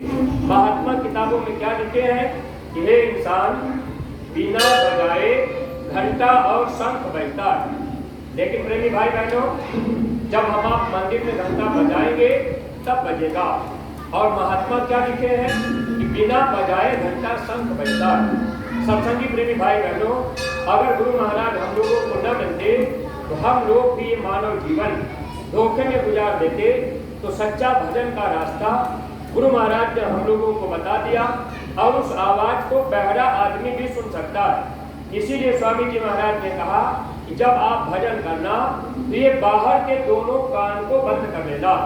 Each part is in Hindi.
महात्मा किताबों में क्या लिखे हैं कि हे इंसान, बिना बजाए घंटा और शंख बजता है, लेकिन प्रेमी भाई बहनों, जब हम आप मंदिर में घंटा बजाएंगे तब बजेगा। और महात्मा क्या लिखे हैं कि बिना बजाए घंटा शंख बजता है। सत्संगी प्रेमी भाई बहनों, अगर गुरु महाराज हम लोगों को न मिलते तो हम लोग भी ये मानव जीवन धोखे में गुजार देते। तो सच्चा भजन का रास्ता गुरु महाराज ने हम लोगों को बता दिया, और उस आवाज को बहरा आदमी भी सुन सकता है। इसीलिए स्वामी जी महाराज ने कहा कि जब आप भजन करना तो ये बाहर के दोनों कान को बंद कर लेना,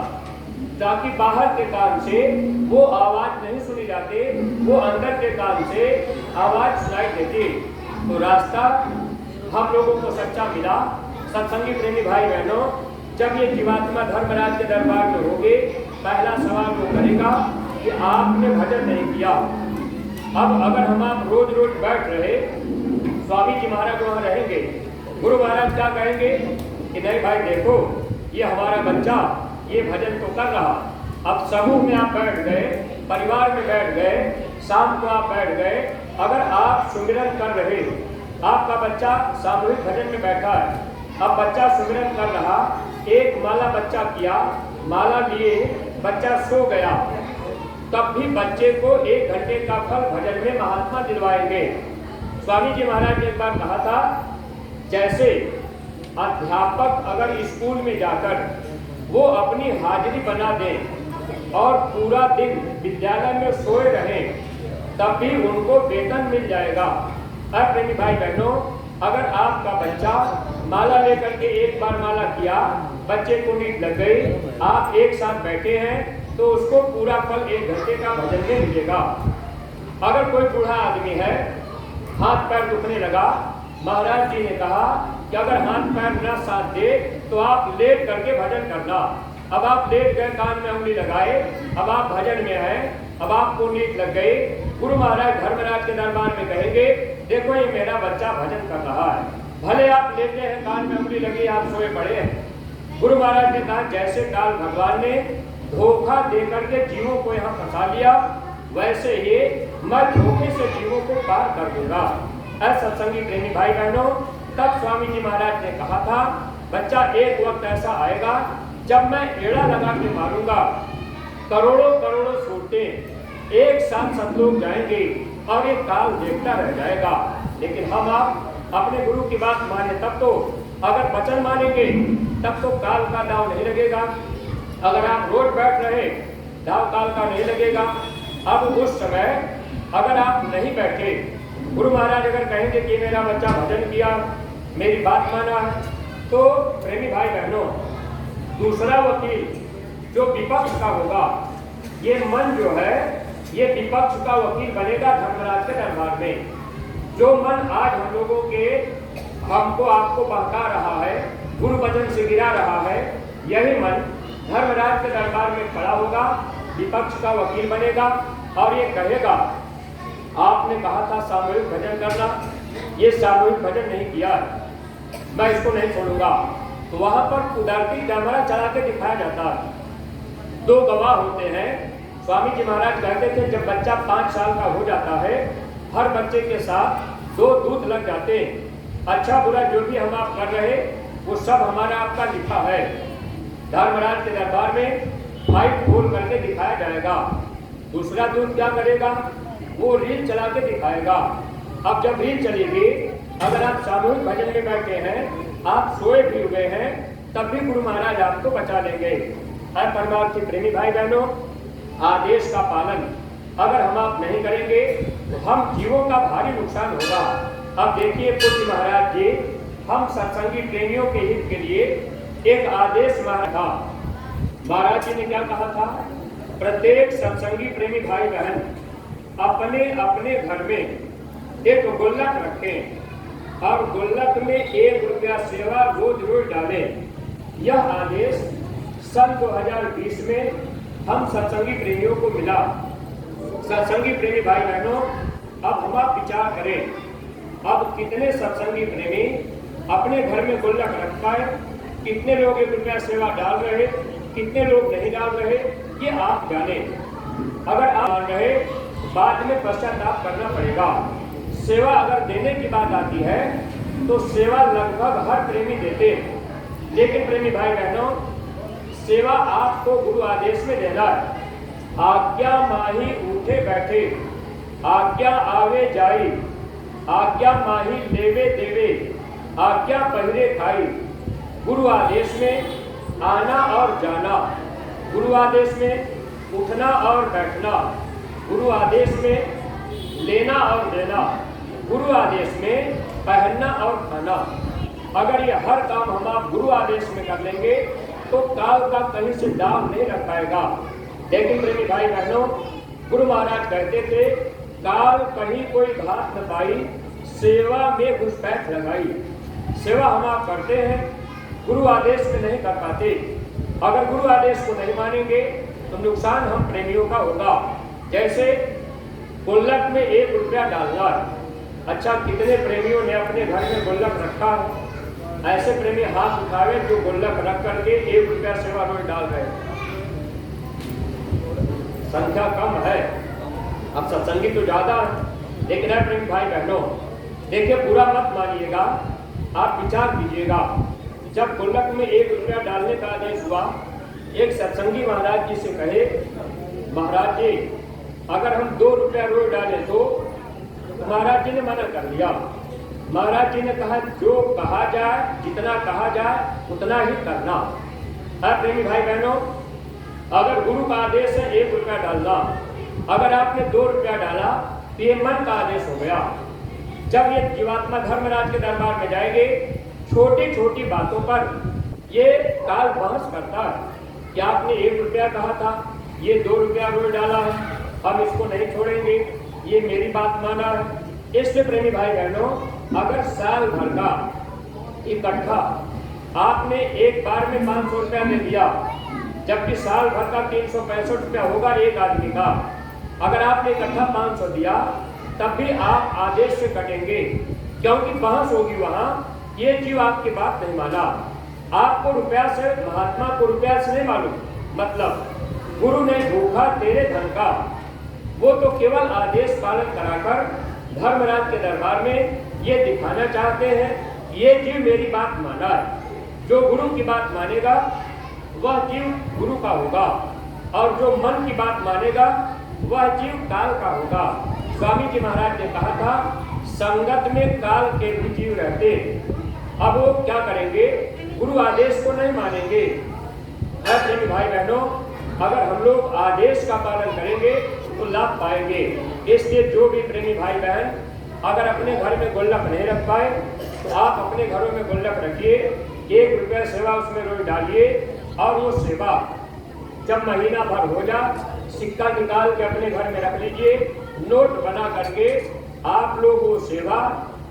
ताकि बाहर के कान से वो आवाज नहीं सुनी जाती, वो अंदर के कान से आवाज सुनाई देती। तो रास्ता हम लोगों को सच्चा मिला। सत्संगी प्रेमी भाई बहनों, जब ये जीवात्मा धर्मराज के दरबार में होंगे, पहला सवाल वो करेगा कि आपने भजन नहीं किया। अब अगर हम आप रोज रोज बैठ रहे, स्वामी जी महाराज वहाँ रहेंगे, गुरु महाराज क्या कहेंगे कि नहीं भाई देखो, ये हमारा बच्चा ये भजन तो कर रहा। अब समूह में आप बैठ गए, परिवार में बैठ गए, शाम को आप बैठ गए, अगर आप सुमिरन कर रहे, आपका बच्चा सामूहिक भजन में बैठा है, अब बच्चा सुमिरन कर रहा, एक माला बच्चा किया, माला लिए बच्चा सो गया, तब भी बच्चे को 1 घंटे का फल भजन में महात्मा दिलवाएंगे। स्वामी जी महाराज ने एक बार कहा था, जैसे अध्यापक अगर स्कूल में जाकर वो अपनी हाजिरी बना दें और पूरा दिन विद्यालय में सोए रहें, तब भी उनको वेतन मिल जाएगा। अब प्रेमी भाई बहनों, अगर आपका बच्चा माला लेकर के एक बार माला किया, बच्चे को नींद लग गई, आप एक साथ बैठे हैं, तो उसको पूरा फल 1 घंटे का भजन में मिलेगा। अगर कोई बूढ़ा आदमी है, हाथ पैर दुखने लगा, महाराज जी ने कहा कि अगर हाथ पैर न साथ दे तो आप लेट करके भजन करना। अब आप लेट गए, कान में उंगली लगाए, अब आप भजन में हैं, अब आपको नींद लग गई, गुरु महाराज धर्मराज के दरबार में कहेंगे देखो ये मेरा बच्चा भजन कर रहा है। भले आप लेटे हैं, कान में उंगली लगी, आप सोए पड़े हैं। गुरु महाराज ने कहा जैसे काल भगवान ने धोखा देकर के जीवों को यहाँ फंसा लिया, वैसे ये मैं धोखे से जीवों को पार कर दूंगा। ऐसा सत्संगी प्रेमी भाई बहनों, तब स्वामी जी महाराज ने कहा था, बच्चा एक वक्त ऐसा आएगा जब मैं एड़ा लगा के मारूंगा, करोड़ों करोड़ों सूरतें एक साथ सब लोग जाएंगे और ये काल देखता रह जाएगा। लेकिन हम आप अपने गुरु की बात माने तब तो, अगर वचन मानेंगे तब तो काल का दाव नहीं लगेगा। अगर आप रोज बैठ रहे, दाव काल का नहीं लगेगा। अब उस समय अगर आप नहीं बैठे, गुरु महाराज अगर कहेंगे कि मेरा बच्चा भजन किया, मेरी बात माना है, तो प्रेमी भाई बहनों, दूसरा वकील जो विपक्ष का होगा, ये मन जो है ये विपक्ष का वकील बनेगा धर्मराज के दरबार में। जो मन आज हम लोगों के हमको आपको बहका रहा है, गुरु वचन से गिरा रहा है, यही मन धर्मराज के दरबार में खड़ा होगा, विपक्ष का वकील बनेगा और ये कहेगा आपने कहा था सामूहिक भजन करना, ये सामूहिक भजन नहीं किया, मैं इसको नहीं छोड़ूंगा। तो वहां पर कुदरती कैमरा चला के दिखाया जाता है। 2 गवाह होते हैं। स्वामी जी महाराज कहते थे जब बच्चा 5 साल का हो जाता है, हर बच्चे के साथ 2 दूत लग जाते हैं। अच्छा बुरा जो भी हम आप कर रहे, वो सब हमारा आपका लिखा है। धर्मराज के दरबार में माइक खोल करके दिखाया जाएगा। दूसरा दूत क्या करेगा, वो रील चला के दिखाएगा। अब जब रील चलेगी, अगर आप सामूहिक भजन में बैठे हैं, आप सोए भी हुए हैं, तब भी गुरु महाराज आपको बचा लेंगे। परमार्थ के प्रेमी भाई बहनों, आदेश का पालन अगर हम आप नहीं करेंगे तो हम जीवों का भारी नुकसान होगा। अब देखिए पूज्य महाराज जी, हम सत्संगी प्रेमियों के हित के लिए एक आदेश था। महाराज जी ने क्या कहा था, प्रत्येक सत्संगी प्रेमी भाई बहन अपने अपने घर में एक गुल्लक रखें और गुल्लक में 1 रुपया सेवा रोज रोज डालें। यह आदेश सन 2020 में हम सत्संगी प्रेमियों को मिला। सत्संगी प्रेमी भाई बहनों, अब हम आप विचार करें, अब कितने सत्संगी प्रेमी अपने घर में गुल्लक रख पाए, कितने लोग 1 रुपया सेवा डाल रहे, कितने लोग नहीं डाल रहे, ये आप जाने। अगर आप रहे बाद में पश्चाताप करना पड़ेगा। सेवा अगर देने की बात आती है तो सेवा लगभग हर प्रेमी देते, लेकिन प्रेमी भाई बहनों, सेवा आपको गुरु आदेश में देना है। आज्ञा माही उठे बैठे, आज्ञा आवे जाई, आज्ञा माही लेवे देवे, आज्ञा पहिरे खाई। गुरु आदेश में आना और जाना, गुरु आदेश में उठना और बैठना, गुरु आदेश में लेना और देना, गुरु आदेश में पहनना और खाना। अगर ये हर काम हम आप गुरु आदेश में कर लेंगे तो काल का कहीं से दाम नहीं रख पाएगा। लेकिन प्रेमी भाई बहनों, गुरु महाराज कहते थे, काल कहीं कोई घात न पाई, सेवा में घुसपैठ लगाई। सेवा हम आप करते हैं, गुरु आदेश में नहीं कर पाते। अगर गुरु आदेश को नहीं मानेंगे तो नुकसान हम प्रेमियों का होगा। जैसे गुल्लक में 1 रुपया डालना। अच्छा, कितने प्रेमियों ने अपने घर में गुल्लक रखा है? ऐसे प्रेमी हाथ उठावे जो गुल्लक रख करके 1 रुपया सेवा रोज डाल रहे हैं। संख्या कम है, अब सत्संगी तो ज्यादा है। लेकिन है प्रेमी भाई बहनों, देखिए, बुरा मत मानिएगा, आप विचार कीजिएगा। जब गुल्लक में 1 रुपया डालने का आदेश हुआ, एक सत्संगी महाराज जी से कहे, महाराज जी अगर हम 2 रुपया रोज डालें तो महाराज जी ने मना कर दिया। महाराज जी ने कहा, जो कहा जाए, जितना कहा जाए उतना ही करना है। प्रेमी भाई बहनों, अगर गुरु का आदेश है 1 रुपया डालना, अगर आपने 2 रुपया डाला तो ये मन का आदेश हो गया। जब ये जीवात्मा धर्मराज के दरबार में जाएंगे, छोटी छोटी बातों पर ये काल बहस करता है कि आपने 1 रुपया कहा था, ये 2 रुपया रोज डाला है, हम इसको नहीं छोड़ेंगे, ये मेरी बात माना है। इसलिए प्रेमी भाई बहनों, अगर साल भर का इकट्ठा आपने एक बार में 500 रुपया दे दिया, जबकि साल भर का 365 रुपया होगा एक आदमी का, अगर आपने इकट्ठा 500 दिया तब भी आप आदेश से कटेंगे, क्योंकि बहस होगी वहां। ये जीव आपकी बात नहीं माना। आपको रुपया से, महात्मा को रुपया से नहीं मालूम, मतलब गुरु ने भूखा तेरे धन का, वो तो केवल आदेश पालन कराकर धर्मराज के दरबार में ये दिखाना चाहते हैं, ये जीव मेरी बात माना है। जो गुरु की बात मानेगा वह जीव गुरु का होगा, और जो मन की बात मानेगा वह जीव काल का होगा। स्वामी जी महाराज ने कहा था, संगत में काल के भी जीव रहते। अब वो क्या करेंगे? गुरु आदेश को नहीं मानेंगे। प्रेमी भाई बहनों, अगर हम लोग आदेश का पालन करेंगे तो लाभ पाएंगे। इसलिए जो भी प्रेमी भाई बहन अगर अपने घर में गुल्लक नहीं रख पाए तो आप अपने घरों में गुल्लक रखिए, 1 रुपया सेवा उसमें रोज डालिए, और वो सेवा जब महीना भर हो जाए, सिक्का निकाल के अपने घर में रख लीजिए, नोट बना करके आप लोग वो सेवा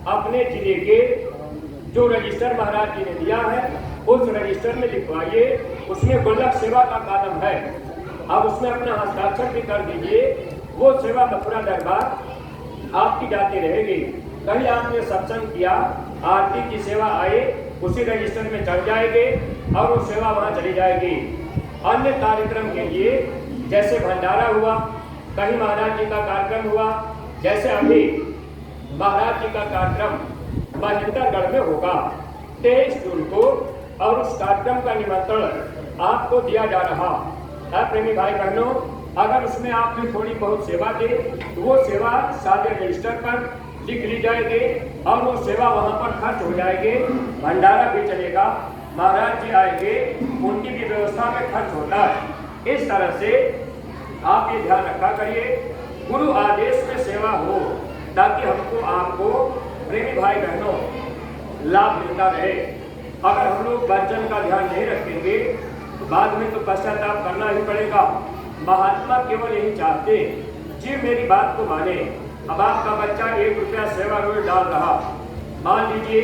अपने जिले के जो रजिस्टर महाराज जी ने दिया है उस रजिस्टर में लिखवाइए। उसमें गुल्लक सेवा का कॉलम है, आप उसमें अपना हस्ताक्षर भी कर दीजिए। वो सेवा मथुरा दरबार आपकी जाती रहेगी। कहीं आपने सत्संग किया, आरती की सेवा आए, उसी रजिस्टर में चढ़ जाएंगे और वो सेवा वहाँ चली जाएगी। अन्य कार्यक्रम के लिए जैसे भंडारा हुआ, कहीं महाराज जी का कार्यक्रम हुआ, जैसे अभी महाराज जी का कार्यक्रम महेंद्रगढ़ में होगा 23 जून को, और उस कार्यक्रम का निमंत्रण आपको दिया जा रहा है। प्रेमी भाई बहनों, अगर उसमें आपने थोड़ी बहुत सेवा दी तो वो सेवा सादे रजिस्टर पर लिख ली जाएगी और वो सेवा वहाँ पर खर्च हो जाएगी। भंडारा भी चलेगा, महाराज जी आएंगे, उनकी भी व्यवस्था में खर्च होता है। इस तरह से आप ये ध्यान रखा करिए, गुरु आदेश में सेवा हो, ताकि हमको आपको प्रेमी भाई बहनों लाभ मिलता रहे। अगर हम लोग वचन का ध्यान नहीं रखेंगे तो बाद में तो पश्चाताप करना ही पड़ेगा। महात्मा केवल यही चाहते, जी मेरी बात को माने। अब आपका बच्चा 1 रुपया सेवा रोज डाल रहा, मान लीजिए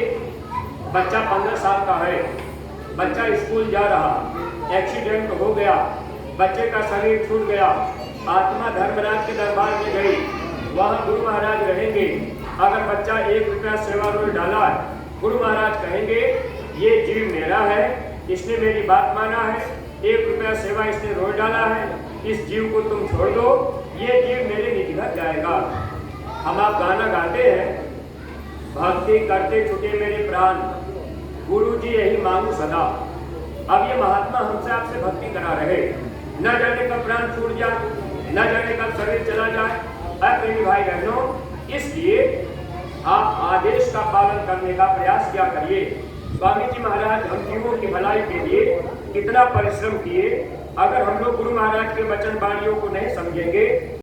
बच्चा 15 साल का है, बच्चा स्कूल जा रहा, एक्सीडेंट हो गया, बच्चे का शरीर छूट गया, आत्मा धर्मराज के दरबार में गई, वहाँ गुरु महाराज रहेंगे। अगर बच्चा 1 रुपया सेवा रोज डाला है, गुरु महाराज कहेंगे ये जीव मेरा है, इसने मेरी बात माना है, 1 रुपया सेवा इसने रोज डाला है, इस जीव को तुम छोड़ दो, ये जीव मेरे निकट जाएगा। हम आप गाना गाते हैं, भक्ति करते छुटे मेरे प्राण, गुरु जी यही मांगू सदा। अब ये महात्मा हमसे आपसे भक्ति करा रहे, न जाने कब प्राण छूट जाए, न जाने कब शरीर चला जाए। प्रेमी भाई बहनों, इसलिए आप आदेश का पालन करने का प्रयास क्या करिए। स्वामी जी महाराज हम जीवों की भलाई के लिए कितना परिश्रम किए। अगर हम लोग गुरु महाराज के वचन वाणियों को नहीं समझेंगे